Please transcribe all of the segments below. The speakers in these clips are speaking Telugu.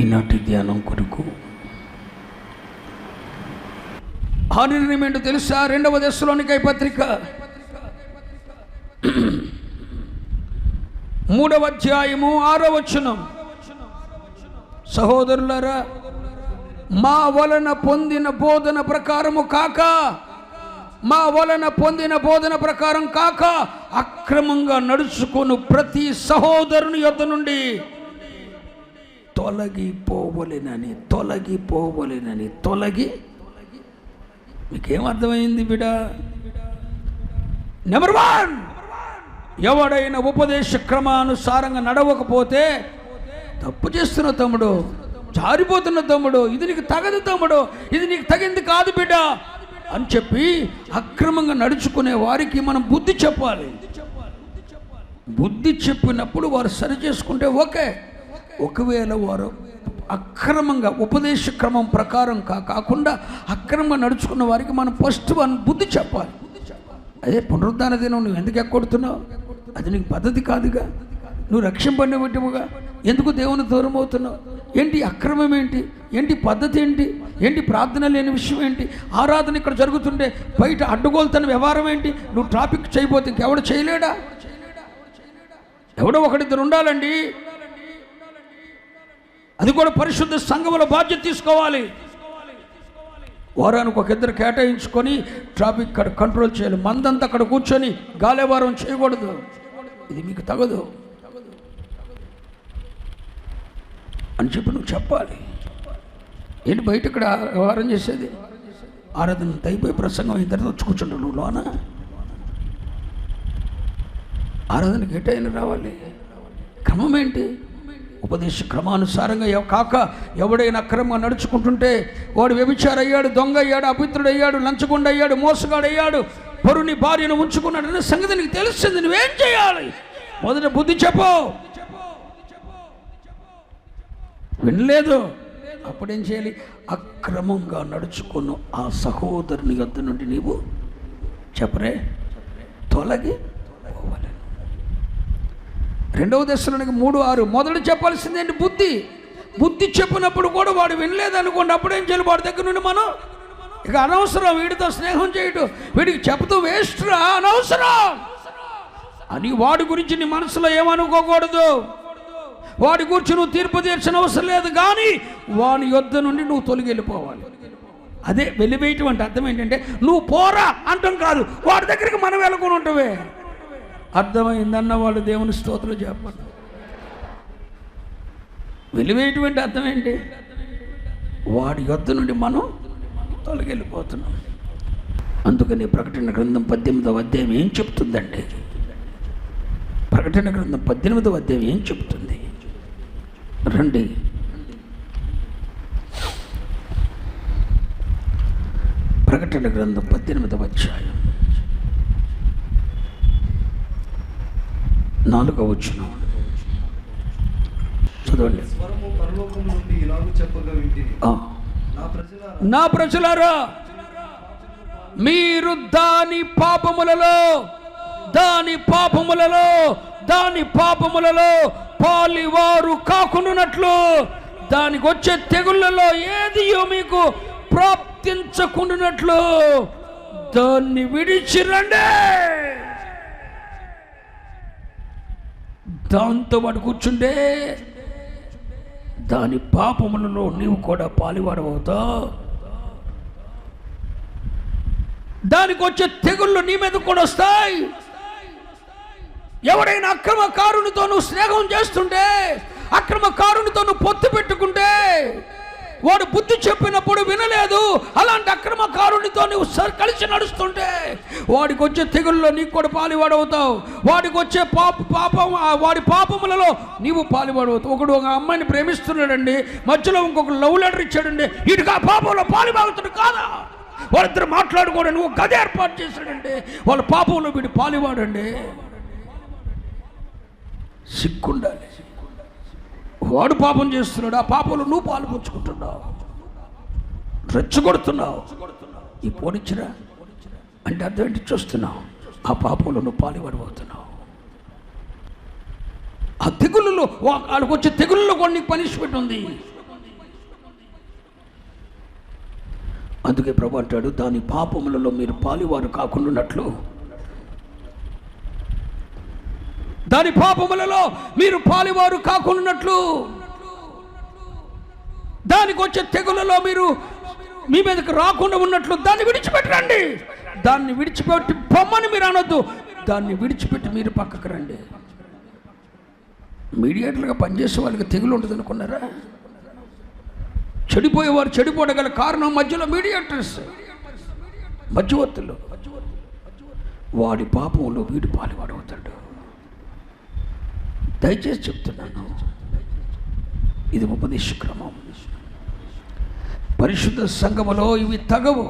ఈనాటి ధ్యానం కొరకు ఆర్డినరీ ఏంటో తెలుసా? 2వ దెస్సలోనికై పత్రిక 3వ అధ్యాయము 6వ వచనం. సహోదరులారా, మా వలన పొందిన బోధన ప్రకారము కాక, మా వలన పొందిన బోధన ప్రకారం కాక అక్రమంగా నడుచుకుని ప్రతి సహోదరుని యొద్ద నుండి తొలగిపోవలెనని మీకేమర్థమైంది బిడ్డ? నెంబర్ 1, ఎవడైనా ఉపదేశ క్రమానుసారంగా నడవకపోతే తప్పు చేస్తున్న తమ్ముడు, జారిపోతున్న తమ్ముడు, ఇది నీకు తగదు తమ్ముడు, ఇది నీకు తగింది కాదు బిడ్డ అని చెప్పి అక్రమంగా నడుచుకునే వారికి మనం బుద్ధి చెప్పాలి. బుద్ధి చెప్పినప్పుడు వారు సరి చేసుకుంటే ఓకే. ఒకవేళ వారు అక్రమంగా ఉపదేశ క్రమం ప్రకారం కాకుండా అక్రమంగా నడుచుకున్న వారికి మనం ఫస్ట్ బుద్ధి చెప్పాలి. అదే పునరుద్ధాన దినం నువ్వు ఎందుకు ఎక్కొడుతున్నావు? అది నీకు పద్ధతి కాదుగా. నువ్వు రక్షింపబడినట్టుగా ఎందుకు దేవుని దూరం అవుతున్నావు? ఏంటి అక్రమం? ఏంటి పద్ధతి? ఏంటి ప్రార్థన లేని విషయం? ఏంటి ఆరాధన ఇక్కడ జరుగుతుంటే బయట అడ్డుగోలుతున్న వ్యవహారం ఏంటి? నువ్వు ట్రాఫిక్ చేయబోతే ఇంకెవడు చేయలేడా? ఎవడో ఒకడిద్దరు ఉండాలండి. అది కూడా పరిశుద్ధ సంఘముల బాధ్యత తీసుకోవాలి. వారానికి ఒక ఇద్దరు కేటాయించుకొని ట్రాఫిక్ కంట్రోల్ చేయాలి. మందంతా అక్కడ కూర్చొని గాలేవారం చేయకూడదు. ఇది మీకు తగదు అని చెప్పి నువ్వు చెప్పాలి. ఏంటి బయట ఇక్కడ వ్యవహారం చేసేది? ఆరాధన అయిపోయి ప్రసంగం ఇద్దరితో వచ్చి కూర్చుంటావు నువ్వు లోన. ఆరాధనకి ఎటైనా రావాలి. క్రమం ఏంటి? ఉపదేశ క్రమానుసారంగా కాక ఎవడైనా అక్రమంగా నడుచుకుంటుంటే వాడు వ్యభిచారి అయ్యాడు, దొంగ అయ్యాడు, అపిత్రుడు అయ్యాడు, లంచగొండ అయ్యాడు, మోసగాడు అయ్యాడు, పరుని భార్యను ఉంచుకున్నాడు అనే సంగతి నీకు తెలుస్తుంది. నువ్వేం చేయాలి? మొదట బుద్ధి చెప్పు. వినలేదు, అప్పుడేం చేయాలి? అక్రమంగా నడుచుకున్న ఆ సహోదరుని వద్ద నుండి నీవు చెప్పరే తొలగి పోవాలి. 2వ దెస్సలోనికై 3:6. మొదట చెప్పాల్సింది ఏంటి? బుద్ధి చెప్పినప్పుడు కూడా వాడు వినలేదనుకోండి, అప్పుడేం చేయాలి? వాడి దగ్గర నుండి మనం ఇక అనవసరం, వీడితో స్నేహం చేయటం, వీడికి చెబుతూ వేస్ట్ రా, అనవసరం అని వాడి గురించి నీ మనసులో ఏమనుకోకూడదు. వాడి గురించి నువ్వు తీర్పు తీర్చిన అవసరం లేదు, కానీ వాని యొద్ద నుండి నువ్వు తొలగి వెళ్ళిపోవాలి. అదే వెలివేయటం అంటే అర్థం ఏంటంటే నువ్వు పోరా అంటాం కాదు, వాడి దగ్గరికి మనం వెళ్ళకుండా ఉంటావే. అర్థమైందన్న వాళ్ళు దేవుని స్తోత్రం చెప్పండి. వెలివేయటం అంటే అర్థం ఏంటి? వాడి యొద్ద నుండి మనం తొలగిపోతున్నాం. అందుకని ప్రకటన గ్రంథం 18వ అధ్యాయం ఏం చెప్తుందండి? ప్రకటన గ్రంథం 18వ అధ్యాయం ఏం చెప్తుంది? రండి, ప్రకటన గ్రంథం 18వ అధ్యాయం 4వ వచనం చదవండి. నా ప్రజలారా, మీరు దాని పాపములలో పాలివారు కాకుండానట్లు, దానికి వచ్చే తెగుళ్ళలో ఏదియో మీకు ప్రాప్తించకుండానట్లు దాన్ని విడిచిరండి. దాంతో వాడు కూర్చుండే దాని పాపములలో నీవు కూడా పాలివాడవుతావు. దానికి వచ్చే తెగుళ్ళు నీ మీద కూడా వస్తాయి. ఎవడైనా అక్రమకారునితో నువ్వు స్నేహం చేస్తుంటే, అక్రమకారునితో నువ్వు పొత్తు పెట్టుకుంటే, వాడు బుద్ధి చెప్పినప్పుడు వినలేదు, అలాంటి అక్రమకారునితో నువ్వు కలిసి నడుస్తుంటే వాడికి వచ్చే తెగుల్లో నీకు కూడా పాలివాడవుతావు. వాడికి వచ్చే వాడి పాపములలో నీవు పాలివాడవుతావు. ఒకడు ఒక అమ్మాయిని ప్రేమిస్తున్నాడండి, మధ్యలో ఇంకొక లవ్ లెటర్ ఇచ్చాడండి, వీడికి ఆ పాపంలో పాలివాగుతాడు కాదా? వాళ్ళిద్దరు మాట్లాడుకోవడం నువ్వు గది ఏర్పాటు చేశాడండి, వాళ్ళ పాపంలో వీడి పాలివాడండి. సిగ్గుండాలి. వాడు పాపం చేస్తున్నాడు, ఆ పాపంలో నువ్వు పాలు పుచ్చుకుంటున్నావు, రెచ్చగొడుతున్నావు. ఈ పోనిచ్చిరా అంటే అర్థం ఏంటి? చూస్తున్నావు, ఆ పాపంలో నువ్వు పాలుపడిపోతున్నావు. ఆ తెగుళ్ళలో వాళ్ళకి వచ్చే తెగుళ్ళలో కూడా నీకు పనిష్మెంట్ ఉంది. అందుకే ప్రభు అంటాడు, దాని పాపములలో మీరు పాలివారు కాకుండానట్లు, దాని పాపములలో మీరు పాలివారు కాకుండానట్లు, దానికి వచ్చే తెగులలో మీరు మీ మీదకి రాకుండా ఉన్నట్లు దాన్ని విడిచిపెట్టండి. దాన్ని విడిచిపెట్టి పొమ్మని మీరు అనొద్దు, దాన్ని విడిచిపెట్టి మీరు పక్కకు రండి. మీడియేటర్గా పనిచేసే వాళ్ళకి తెగులు ఉంటుంది అనుకున్నారా? చెడిపోయేవారు చెడిపోవడం కారణం మధ్యలో మీడియేటర్స్, మధ్యవర్తులు. వాడి పాపంలో వీడి పాలువాడవుతాడు. దయచేసి చెప్తున్నాను, ఇది ఉపదేశ క్రమం. పరిశుద్ధ సంఘములో ఇవి తగవు.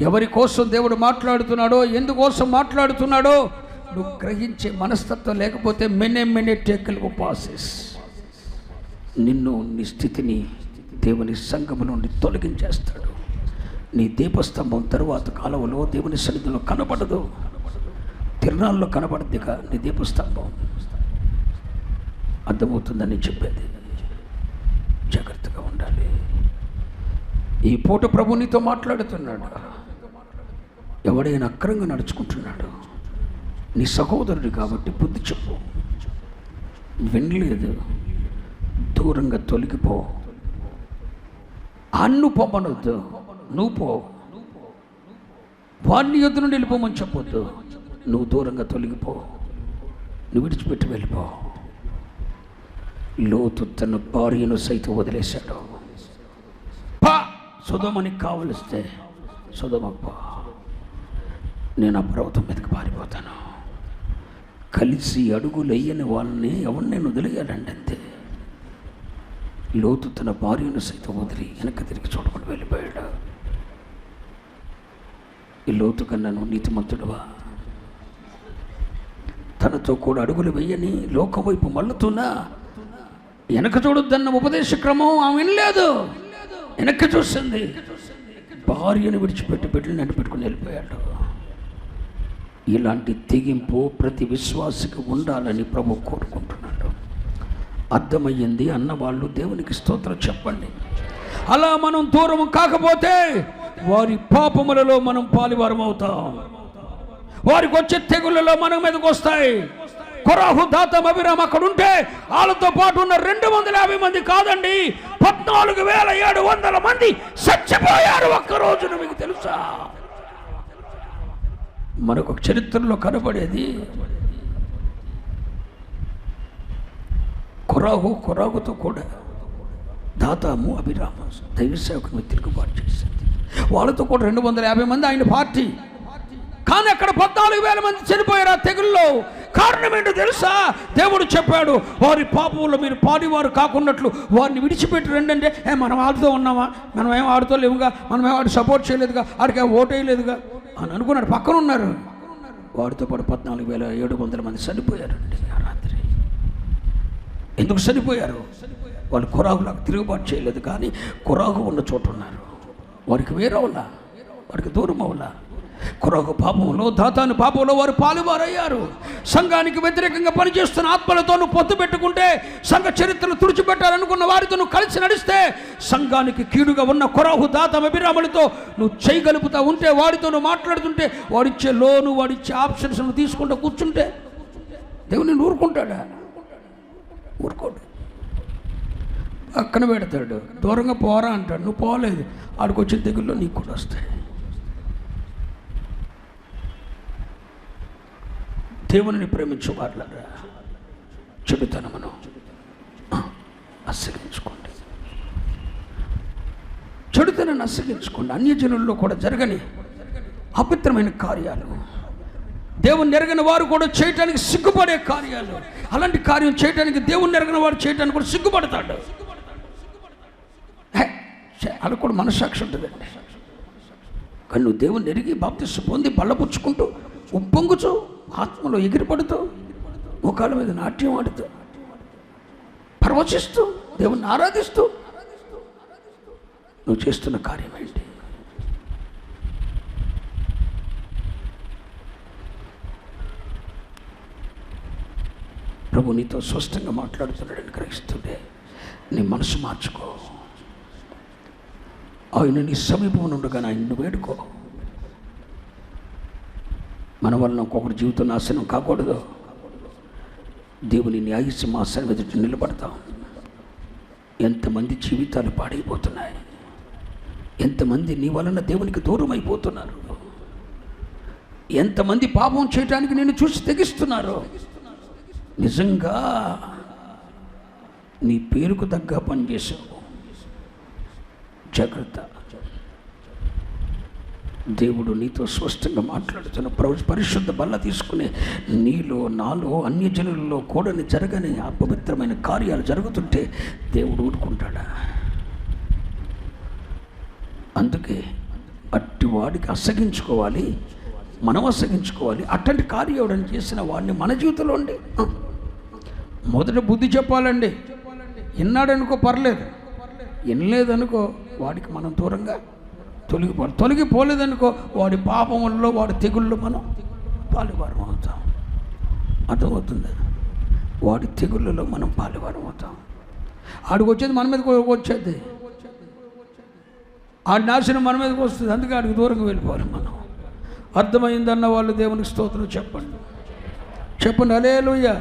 ఎవరి కోసం దేవుడు మాట్లాడుతున్నాడో, ఎందుకోసం మాట్లాడుతున్నాడో నువ్వు గ్రహించే మనస్తత్వం లేకపోతే మెనే టేకల్ పాసెస్ నిన్ను, నీ స్థితిని దేవుని సంఘము నుండి తొలగించేస్తాడు. నీ దీపస్తంభం తరువాత కాలంలో దేవుని సన్నిధిలో కనబడదు, తిరునాళ్ళలో కనబడద్దిగా నీ దీపస్తంభం. అర్థమవుతుందని చెప్పేది. జాగ్రత్తగా ఉండాలి. ఈ పూట ప్రభు నీతో మాట్లాడుతున్నాడు. ఎవడైనా అక్రంగా నడుచుకుంటున్నాడు, నీ సహోదరుడు కాబట్టి బుద్ధి చెప్పు. వినలేదు, దూరంగా తొలగిపో. అన్ను పొమ్మనొద్దు, నువ్వు పో. వాడిని యొద్ద నుండి వెళ్ళిపోమని చెప్పొద్దు, నువ్వు దూరంగా తొలగిపో, నువ్వు విడిచిపెట్టి వెళ్ళిపో. లోతు తన భార్యను సైతం వదిలేశాడు. సొదొమనికి కావలిస్తే సొదొమకు, నేను ఆ పర్వతం మీదకి పారిపోతాను. కలిసి అడుగులు వేయని వాళ్ళని ఎవరు నేను వదిలేయాలండి అంతే. లోతు తన భార్యను సైతం వదిలి వెనక్కి తిరిగి చూడకుండా వెళ్ళిపోయాడు. ఈ లోతు కన్నా నువ్వు నీతిమంతుడువా? తనతో కూడా అడుగులు వేయని లోకం వైపు మళ్ళుతున్నా వెనక చూడొద్దన్న ఉపదేశ క్రమం ఆమె వినలేదు. వెనక్కి చూస్తుంది. భార్యను విడిచిపెట్టి బిడ్డలను వెంట పెట్టుకుని వెళ్ళిపోయాడు. ఇలాంటి తెగింపు ప్రతి విశ్వాసికి ఉండాలని ప్రభు కోరుకుంటున్నాడు. అర్థమయ్యింది అన్నవాళ్ళు దేవునికి స్తోత్రం చెప్పండి. అలా మనం దూరం కాకపోతే వారి పాపములలో మనం పాలివారం అవుతాం. వారికి వచ్చే తెగుళ్ళలో మన మీదకి వస్తాయి. కొరాహు, దాతాం, అబీరాము అక్కడ ఉంటే వాళ్ళతో పాటు ఉన్న 250 మంది కాదండి, 14,700 మంది చచ్చిపోయారు ఒక్క రోజున. మీకు తెలుసా? మనకు చరిత్రలో కనబడేది కొరాహుతో కూడా దాతాము, అబీరాము దైవ సేవకుని తిరుగుబాటు చేసింది. వాళ్ళతో కూడా 250 మంది ఆయన పార్టీ. కానీ అక్కడ 14,000 మంది చనిపోయారు ఆ తెగుల్లో. కారణం ఏంటో తెలుసా? దేవుడు చెప్పాడు, వారి పాపంలో మీరు పాడివారు కాకున్నట్లు వారిని విడిచిపెట్టి రండి. అంటే మనం ఆడుతూ ఉన్నామా? మనం ఏం ఆడుతూ లేవుగా, మనం ఏం వాడు సపోర్ట్ చేయలేదుగా, వాడికి ఏం ఓటు వేయలేదుగా అని అనుకున్నాడు. పక్కన ఉన్నారు. వాడితో పాటు 14,700 మంది చనిపోయారండి ఆ రాత్రి. ఎందుకు చనిపోయారు? వాళ్ళు కొరాహులకు తిరుగుబాటు చేయలేదు, కానీ కొరాహు ఉన్న చోట ఉన్నారు. వారికి వేరవులా, వారికి దూరం అవులా. కొరాహు పాపంలో, దాతాను పాపంలో వారు పాలువారయ్యారు. సంఘానికి వ్యతిరేకంగా పనిచేస్తున్న ఆత్మలతో నువ్వు పొత్తు పెట్టుకుంటే, సంఘ చరిత్రను తుడిచిపెట్టాలనుకున్న వారితో నువ్వు కలిసి నడిస్తే, సంఘానికి కీడుగా ఉన్న కొరాహు, దాతాం, అబీరాములతో నువ్వు చేయగలుగుతా ఉంటే, వాడితో నువ్వు మాట్లాడుతుంటే, వాడిచ్చే లోను, వాడిచ్చే ఆప్షన్స్ నువ్వు తీసుకుంటూ కూర్చుంటే దేవుని ఊరుకుంటాడా? ఊరుకోడు. పక్కన పెడతాడు. దూరంగా పోరా అంటాడు. నువ్వు పోలేదు, ఆడికి వచ్చిన తెగుల్లో నీకు కూడా వస్తాయి. దేవుని ప్రేమించు వాళ్ళరా, చెడుతనమును అస్సగించుకోండి. చెడుతనాన్ని అస్సగించుకోండి. అన్యజనుల్లో కూడా జరగని అపవిత్రమైన కార్యాలు, దేవుని ఎరగని వారు కూడా చేయటానికి సిగ్గుపడే కార్యాలు, అలాంటి కార్యం చేయడానికి దేవుని ఎరగని వారు చేయడానికి కూడా సిగ్గుపడతాడు. అలా కూడా మనస్సాక్షి ఉంటుందండి. కానీ నువ్వు దేవుని ఎరిగి బాప్తిస్మం పొంది బల్లపుచ్చుకుంటూ ఉప్పొంగుచు ఆత్మలో ఎగిరిపడుతూ మోకాళ్ళ మీద నాట్యం ఆడుతూ పరవశిస్తూ దేవుణ్ణి ఆరాధిస్తూ నువ్వు చేస్తున్న కార్యం ఏంటి? ప్రభు నీతో స్పష్టంగా మాట్లాడుతున్నాడని గ్రహిస్తుంటే నీ మనసు మార్చుకో. ఆయన నీ సమీపం ఉండగా ఆయన్ని వేడుకో. మన వలన ఒక్కొక్కరి జీవితం నాశనం కాకూడదు. దేవుని న్యాయ సింహాసనం ఎదుట నిలబడతాం. ఎంతమంది జీవితాలు పాడైపోతున్నాయి, ఎంతమంది నీ వలన దేవునికి దూరం అయిపోతున్నారు, ఎంతమంది పాపం చేయడానికి నేను చూసి తెగిస్తున్నారు. నిజంగా నీ పేరుకు తగ్గ పని చేసావు. జాగ్రత్త. దేవుడు నీతో స్పష్టంగా మాట్లాడుతున్న పరిశుద్ధ బల్ల తీసుకునే నీలో నాలో అన్యజనులలో కూడని జరగని అపవిత్రమైన కార్యాలు జరుగుతుంటే దేవుడు ఊరుకుంటాడా? అందుకే అట్టి వాడికి అసగించుకోవాలి, మనం అసగించుకోవాలి. అట్లాంటి కార్యం ఎవడని చేసిన వాడిని మన జీవితంలో ఉండి మొదట బుద్ధి చెప్పాలండి. విన్నాడనుకో పర్లేదు, వినలేదనుకో వాడికి మనం దూరంగా తొలగిపోలేదనుకో వాడి పాపముల్లో వాడి తెగుళ్ళు మనం పాలువారం అవుతాం. అర్థమవుతుంది? వాడి తెగుళ్ళలో మనం పాలువారం అవుతాం. ఆడికి వచ్చేది మన మీదకి వచ్చేది, ఆడి నాశనం మన మీదకి వస్తుంది. అందుకే ఆడికి దూరంగా వెళ్ళిపోవాలి మనం. అర్థమైందన్న వాళ్ళు దేవునికి స్తోత్రం చెప్పండి. హల్లెలూయా.